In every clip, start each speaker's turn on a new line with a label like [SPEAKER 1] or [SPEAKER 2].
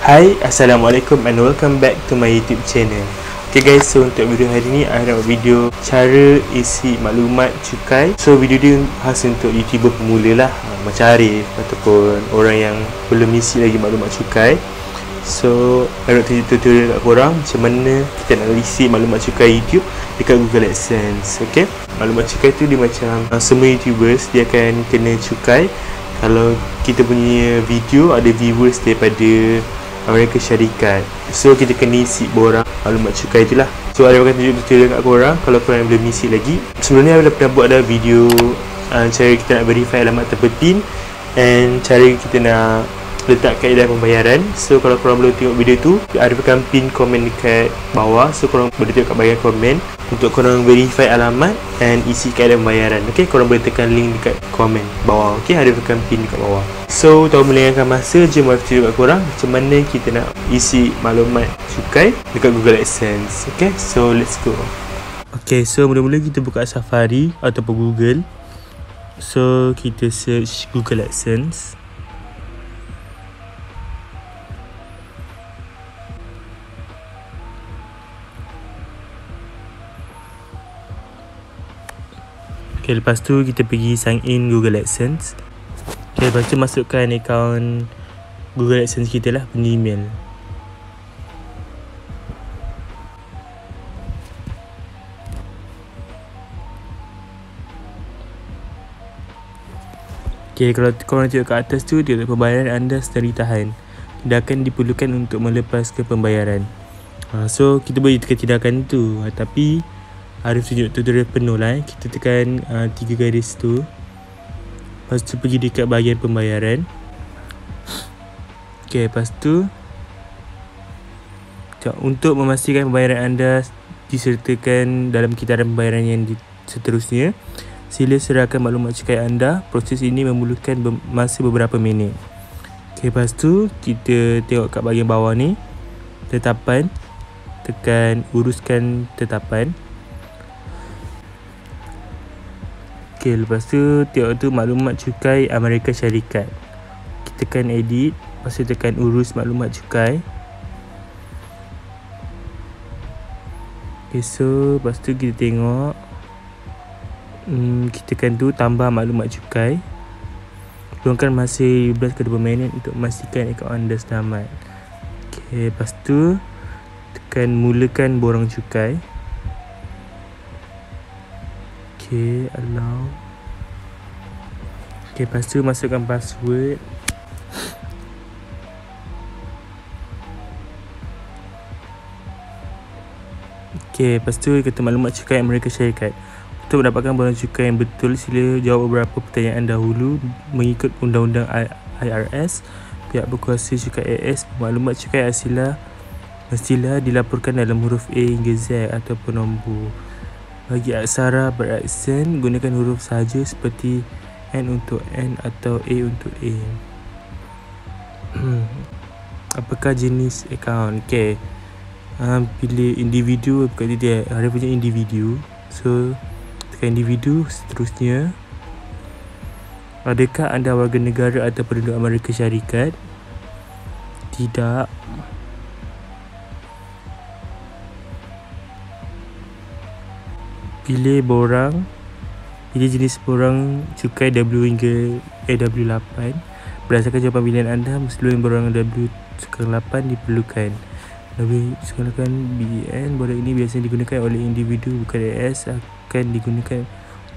[SPEAKER 1] Hai, Assalamualaikum and welcome back to my YouTube channel. Okay guys, so untuk video hari ni I nak buat video cara isi maklumat cukai. So video dia khas untuk YouTuber pemula lah, macam Arif ataupun orang yang belum isi lagi maklumat cukai. So I nak tunjuk tutorial kat korang macam mana kita nak isi maklumat cukai YouTube dekat Google AdSense. Okay, maklumat cukai tu dia macam semua YouTubers dia akan kena cukai kalau kita punya video ada viewers daripada Amerika Syarikat. So kita kena isi borang maklumat cukai tu lah. So ada akan tunjuk tutorial kat korang kalau korang belum isi lagi. Sebelum ni I dah pernah buat video cara kita nak verify alamat tanpa PIN and cara kita nak letak kaedah pembayaran. So kalau korang belum tengok video tu, ada akan pin komen dekat bawah. So korang boleh tengok kat bahagian komen untuk korang verify alamat and isi kaedah pembayaran. Okay, korang boleh tekan link dekat komen bawah. Okay, ada akan pin dekat bawah. So tanpa melengahkan masa, jom aku tunjuk kat korang macam mana kita nak isi maklumat cukai dekat Google AdSense. Okay, so let's go. Okay, so mula-mula kita buka Safari ataupun Google. So kita search Google AdSense. Okay, lepas tu kita pergi sign in Google AdSense. Okay, lepas tu masukkan akaun Google AdSense kita lah, punya email. Okay, kalau korang tengok kat atas tu, tengok pembayaran anda sedang ditahan. Tidak akan diperlukan untuk melepaskan pembayaran. So kita boleh tekan tindakan tu, tapi Arif tunjuk tutorial penuh lah. Kita tekan 3 garis tu. Lepas tu pergi dekat bahagian pembayaran. Okay, lepas tu untuk memastikan pembayaran anda disertakan dalam kitaran pembayaran yang seterusnya, sila serahkan maklumat cukai anda. Proses ini memerlukan masa beberapa minit. Okay, lepas tu kita tengok kat bahagian bawah ni, tetapan. Tekan uruskan tetapan. Okay, lepas tu tengok tu maklumat cukai Amerika Syarikat. Kita tekan edit, lepas tu tekan urus maklumat cukai. Okay, so lepas tu kita tengok kita tekan tu tambah maklumat cukai. Luangkan masa 15 ke 20 minit untuk memastikan akaun anda selamat. Okay, lepas tu tekan mulakan borang cukai. Okay, allow. Okay, lepas tu masukkan password. Okay, lepas tu kata maklumat cukai Amerika Syarikat. Untuk mendapatkan borang cukai yang betul, sila jawab beberapa pertanyaan dahulu mengikut undang-undang IRS. Pihak berkuasa cukai AS, maklumat cukai mestilah dilaporkan dalam huruf A hingga Z ataupun nombor. Bagi aksara beraksen, gunakan huruf sahaja seperti N untuk N atau A untuk A. Apakah jenis akaun? Okay, pilih individu. Bukan dia ada punya individu. So tekan individu. Seterusnya, adakah anda warga negara atau penduduk Amerika Syarikat? Tidak. Pilih borang. Pilih jenis borang cukai W hingga W8. Berdasarkan jawapan pilihan anda, seluruh borang W8 diperlukan. W8 BEN. Borang ini biasanya digunakan oleh individu bukan AS, akan digunakan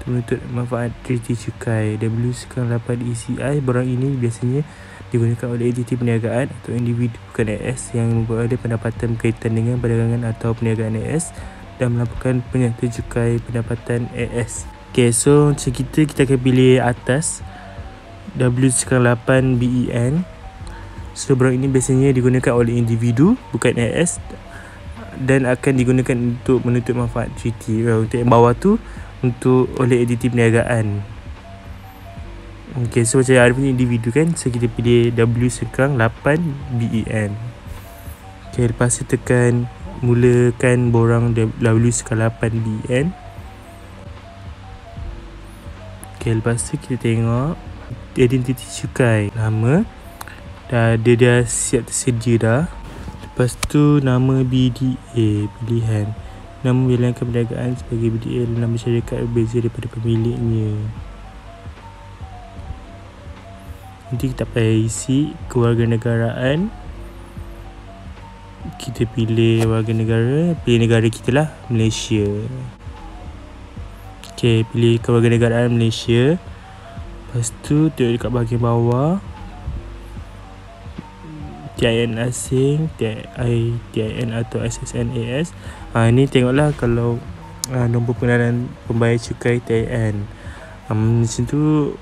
[SPEAKER 1] untuk menuntut manfaat reti cukai. W8 ECI. Borang ini biasanya digunakan oleh entiti perniagaan atau individu bukan AS yang memperoleh pendapatan berkaitan dengan perdagangan atau perniagaan AS dan melaporkan penyerta cukai pendapatan AS. Okay, so macam kita akan pilih atas W8 BEN. So borang ini biasanya digunakan oleh individu bukan AS dan akan digunakan untuk menuntut manfaat treaty. Untuk yang bawah tu untuk oleh entiti perniagaan. Okay, so macam ada punya individu kan, so kita pilih W8 BEN. Okay, lepas tu tekan mulakan borang W8 BN. Okay, lepas tu kita tengok identiti cukai, nama, Dia siap tersedia dah. Lepas tu nama BDA, pilihan. Nama menjalankan perniagaan sebagai BDA dalam masyarakat berbeza daripada pemiliknya. Nanti kita payah isi kewarganegaraan. Kita pilih warganegara, pilih negara kita lah, Malaysia. Okay, pilih kewarganegaraan Malaysia. Lepas tu tengok dekat bahagian bawah, TIN asing, TIN atau SSNAS. Ni tengoklah kalau nombor pengenalan pembayar cukai TIN. Macam tu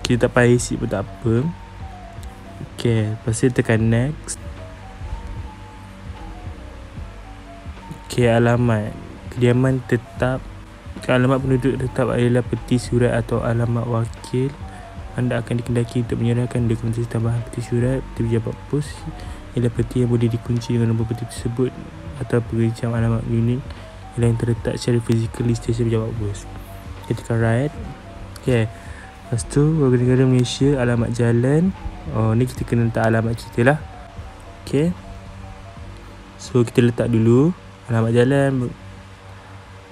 [SPEAKER 1] kita tak payah isi pun tak apa. Okay, lepas tu tekan next. Okay, alamat kediaman tetap. Alamat penduduk tetap adalah peti surat atau alamat wakil. Anda akan dikendaki untuk menyerahkan dokumentasi tambahan peti surat. Peti pejabat pos ialah peti yang boleh dikunci dengan nombor peti tersebut atau pengencam alamat unik yang terletak secara fizikal di stesen pejabat pos. Kita tekan right. Okay, lepas tu warga negara Malaysia, alamat jalan. Ni kita kena letak alamat kita lah. Okay, so kita letak dulu alamat jalan,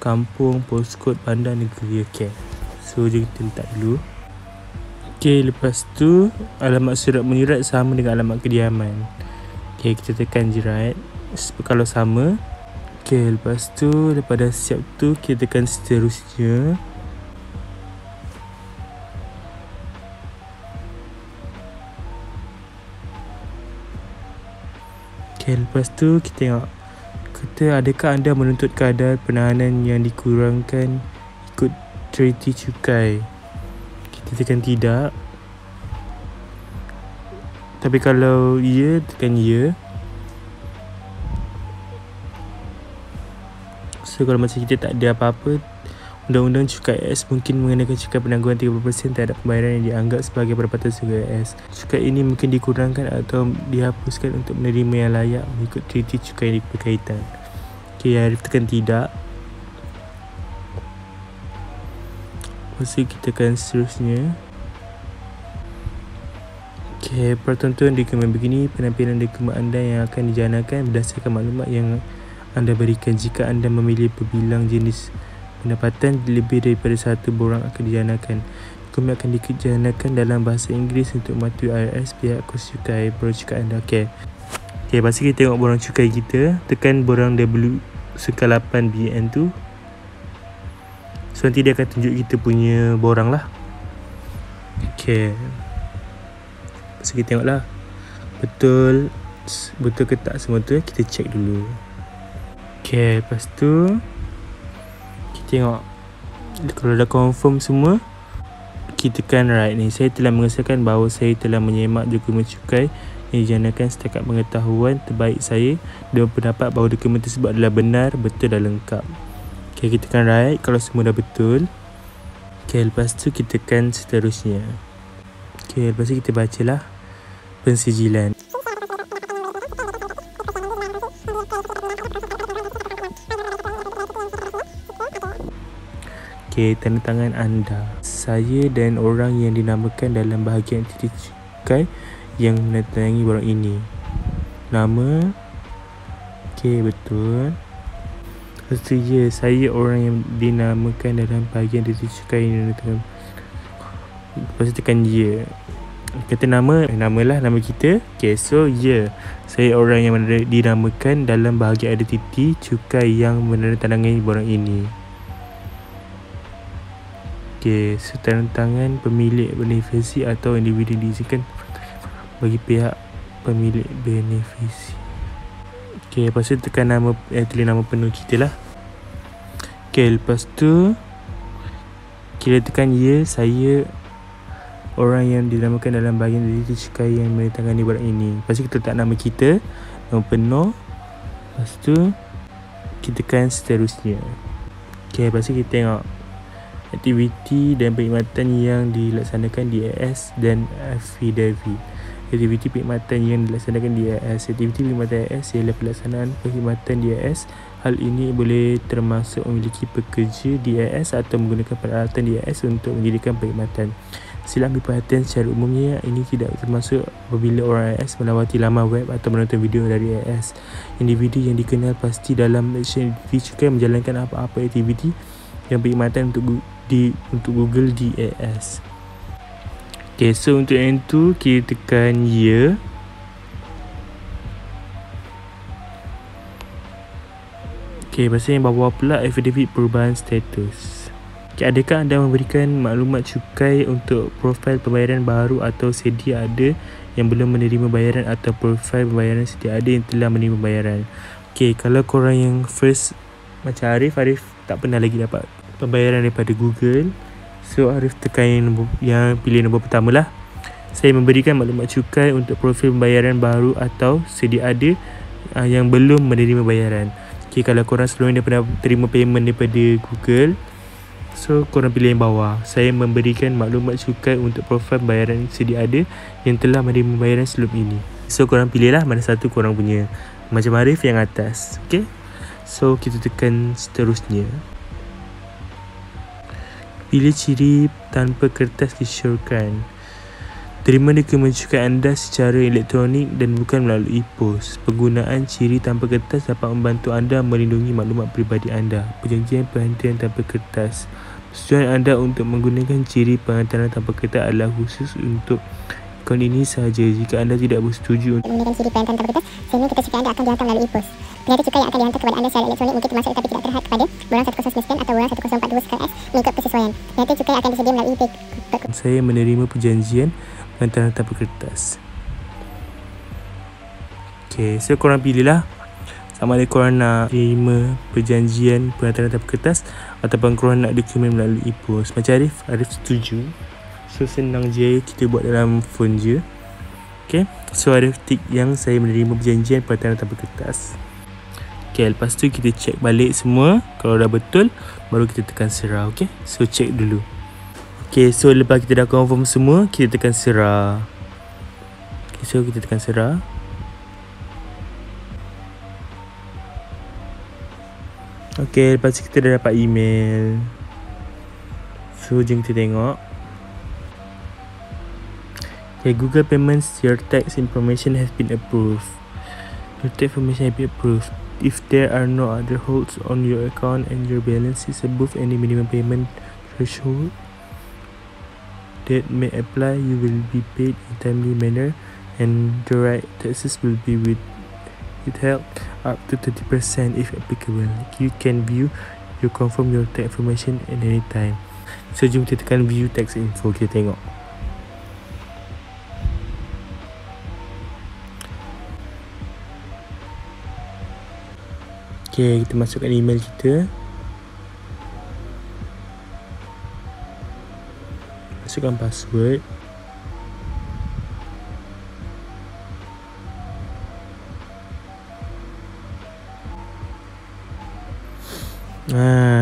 [SPEAKER 1] kampung, postcode, bandar, negeri. Okay, so jom kita letak dulu. Okay, lepas tu alamat surat menyurat sama dengan alamat kediaman. Okay, kita tekan je right kalau sama. Okay, lepas tu lepas dah siap tu kita tekan seterusnya. Okay, lepas tu kita tengok kata adakah anda menuntut kadar penahanan yang dikurangkan ikut treaty cukai. Kita tekan tidak. Tapi kalau ya, tekan ya. So kalau macam kita tak ada apa-apa, Undang-Undang Cukai AS mungkin mengenakan cukai penangguhan 30% terhadap pembayaran yang dianggap sebagai pendapatan cukai AS. Cukai ini mungkin dikurangkan atau dihapuskan untuk menerima yang layak mengikut treaty cukai yang berkaitan. Okay, Arif tekan tidak. Lepas tu kita tekan seterusnya. Okay, pertentuan dokumen begini. Penampilan dokumen anda yang akan dijanakan berdasarkan maklumat yang anda berikan. Jika anda memilih berbilang jenis pendapatan lebih daripada satu borang akan dijanakan. Dokumen akan dijanakan dalam bahasa Inggeris untuk mematuhi IRS pihak kos cukai borang cukai anda. Okay, lepas kita tengok borang cukai kita. Tekan borang W-8BN tu. So nanti dia akan tunjuk kita punya borang lah. Okay, so kita tengok lah betul ke tak semua tu. Kita check dulu. Okay, lepas tu kita tengok kalau dah confirm semua, kita tekan right ni. Saya telah mengesahkan bahawa saya telah menyemak dokumen cukai yang dijanakan setakat pengetahuan terbaik saya dan berpendapat bahawa dokumen tersebut adalah benar, betul dan lengkap. Okay, kita tekan right kalau semua dah betul. Okay, lepas tu kita tekan seterusnya. Okay, lepas tu kita bacalah pensijilan. Okay, tanda tangan anda. Saya dan orang yang dinamakan dalam bahagian titik cukai yang menandatangani borang ini. Nama. Okay, betul. Lepas tu ya, saya orang yang dinamakan dalam bahagian titik cukai yang menandatangani. Lepas tu tekan ya. Kata nama lah nama kita. Okay, so ya, saya orang yang dinamakan dalam bahagian ada titik cukai yang menandatangani borang ini. Okay, so tanda tangan pemilik beneficiari atau individu diizinkan bagi pihak pemilik beneficiari. Okay, lepas tu tekan nama, tulis nama penuh kita lah. Okay, lepas tu kita tekan ya, saya orang yang dinamakan dalam bahagian dari cukai yang menandatangani barang ini. Lepas tu kita letak nama kita, nama penuh. Lepas tu kita tekan seterusnya. Okay, lepas tu kita tengok aktiviti dan perkhidmatan yang dilaksanakan di AS dan affidavit. Aktiviti perkhidmatan yang dilaksanakan di AS. Aktiviti perkhidmatan AS ialah pelaksanaan perkhidmatan di AS. Hal ini boleh termasuk memiliki pekerja di AS atau menggunakan peralatan di AS untuk menjadikan perkhidmatan. Sila ambil perhatian secara umumnya ini tidak termasuk apabila orang AS melawati laman web atau menonton video dari AS. Individu yang dikenal pasti dalam aktiviti cukai menjalankan apa-apa aktiviti yang berkhidmatan untuk Google di AS. Okay, so untuk yang tu kita tekan ya. Okay, pasal yang bawah pula affidavit perubahan status. Okay, adakah anda memberikan maklumat cukai untuk profil pembayaran baru atau sedia ada yang belum menerima bayaran atau profil pembayaran sedia ada yang telah menerima bayaran? Okay, kalau korang yang first macam Arif tak pernah lagi dapat pembayaran daripada Google. So Arif tekan yang pilih nombor pertama lah. Saya memberikan maklumat cukai untuk profil pembayaran baru atau sedia ada yang belum menerima bayaran. Okay, kalau korang sebelum ni pernah terima payment daripada Google, so korang pilih yang bawah. Saya memberikan maklumat cukai untuk profil pembayaran sedia ada yang telah menerima bayaran sebelum ini. So korang pilih lah mana satu korang punya. Macam Arif yang atas. Okay, so kita tekan seterusnya. Pilih ciri tanpa kertas disyorkan. Terima dokumen cukai anda secara elektronik dan bukan melalui pos. Penggunaan ciri tanpa kertas dapat membantu anda melindungi maklumat peribadi anda. Perjanjian penghentian tanpa kertas. Persetujuan anda untuk menggunakan ciri penghantaran tanpa kertas adalah khusus untuk akaun ini sahaja. Jika anda tidak bersetuju untuk
[SPEAKER 2] menggunakan ciri penghantaran tanpa kertas, sehingga kertas cukai anda akan dihantar melalui pos. Penyata cukai yang akan dihantar kepada anda secara elektronik mungkin termasuk tetapi tidak terhad kepada borang 1099 atau borang 1042/S mengikut kesesuaian. Penyata cukai akan disedia melalui
[SPEAKER 1] Saya menerima perjanjian penghantaran tanpa kertas. Okay, so korang pilih lah sama ada korang nak terima perjanjian penghantaran tanpa kertas ataupun korang nak dokumen melalui pos. Macam Arif setuju. So senang je, kita buat dalam phone je. Okay, so Arif tick yang saya menerima perjanjian penghantaran tanpa kertas. Okay, lepas tu kita check balik semua. Kalau dah betul, baru kita tekan serah. Okay, so check dulu. Okay, so lepas kita dah confirm semua, kita tekan serah. Okay, so kita tekan serah. Okay, lepas tu kita dah dapat email. So jom kita tengok. Okay, Google Payments, your tax information has been approved. Your tax information has been approved. If there are no other holds on your account and your balance is above any minimum payment threshold that may apply, you will be paid in timely manner and the right taxes will be withheld up to 30% if applicable. You can view you confirm your tax information at any time. So jom kita tekan view tax info, kita tengok. Okay, kita masukkan email kita. Masukkan password.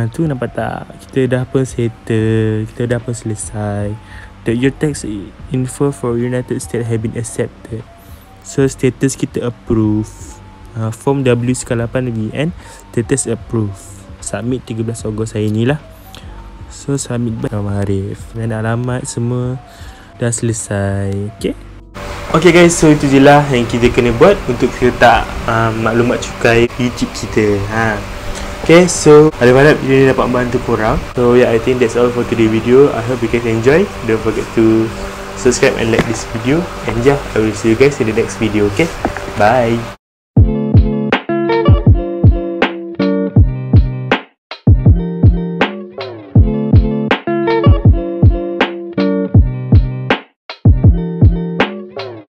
[SPEAKER 1] Tu nampak tak? Kita dah pun settle. Kita dah pun selesai. Your tax info for United States have been accepted. So status kita approve. Form W98VN status approve. Submit 13 Ogos hari ni lah. So submit nama Arif dan alamat semua dah selesai. Okay guys, so itu je lah yang kita kena buat untuk letak maklumat cukai YouTube kita. Okay, so harap video ni dapat membantu korang. So yeah, I think that's all for today's video. I hope you guys enjoy. Don't forget to subscribe and like this video. And yeah, I will see you guys in the next video. Okay, bye.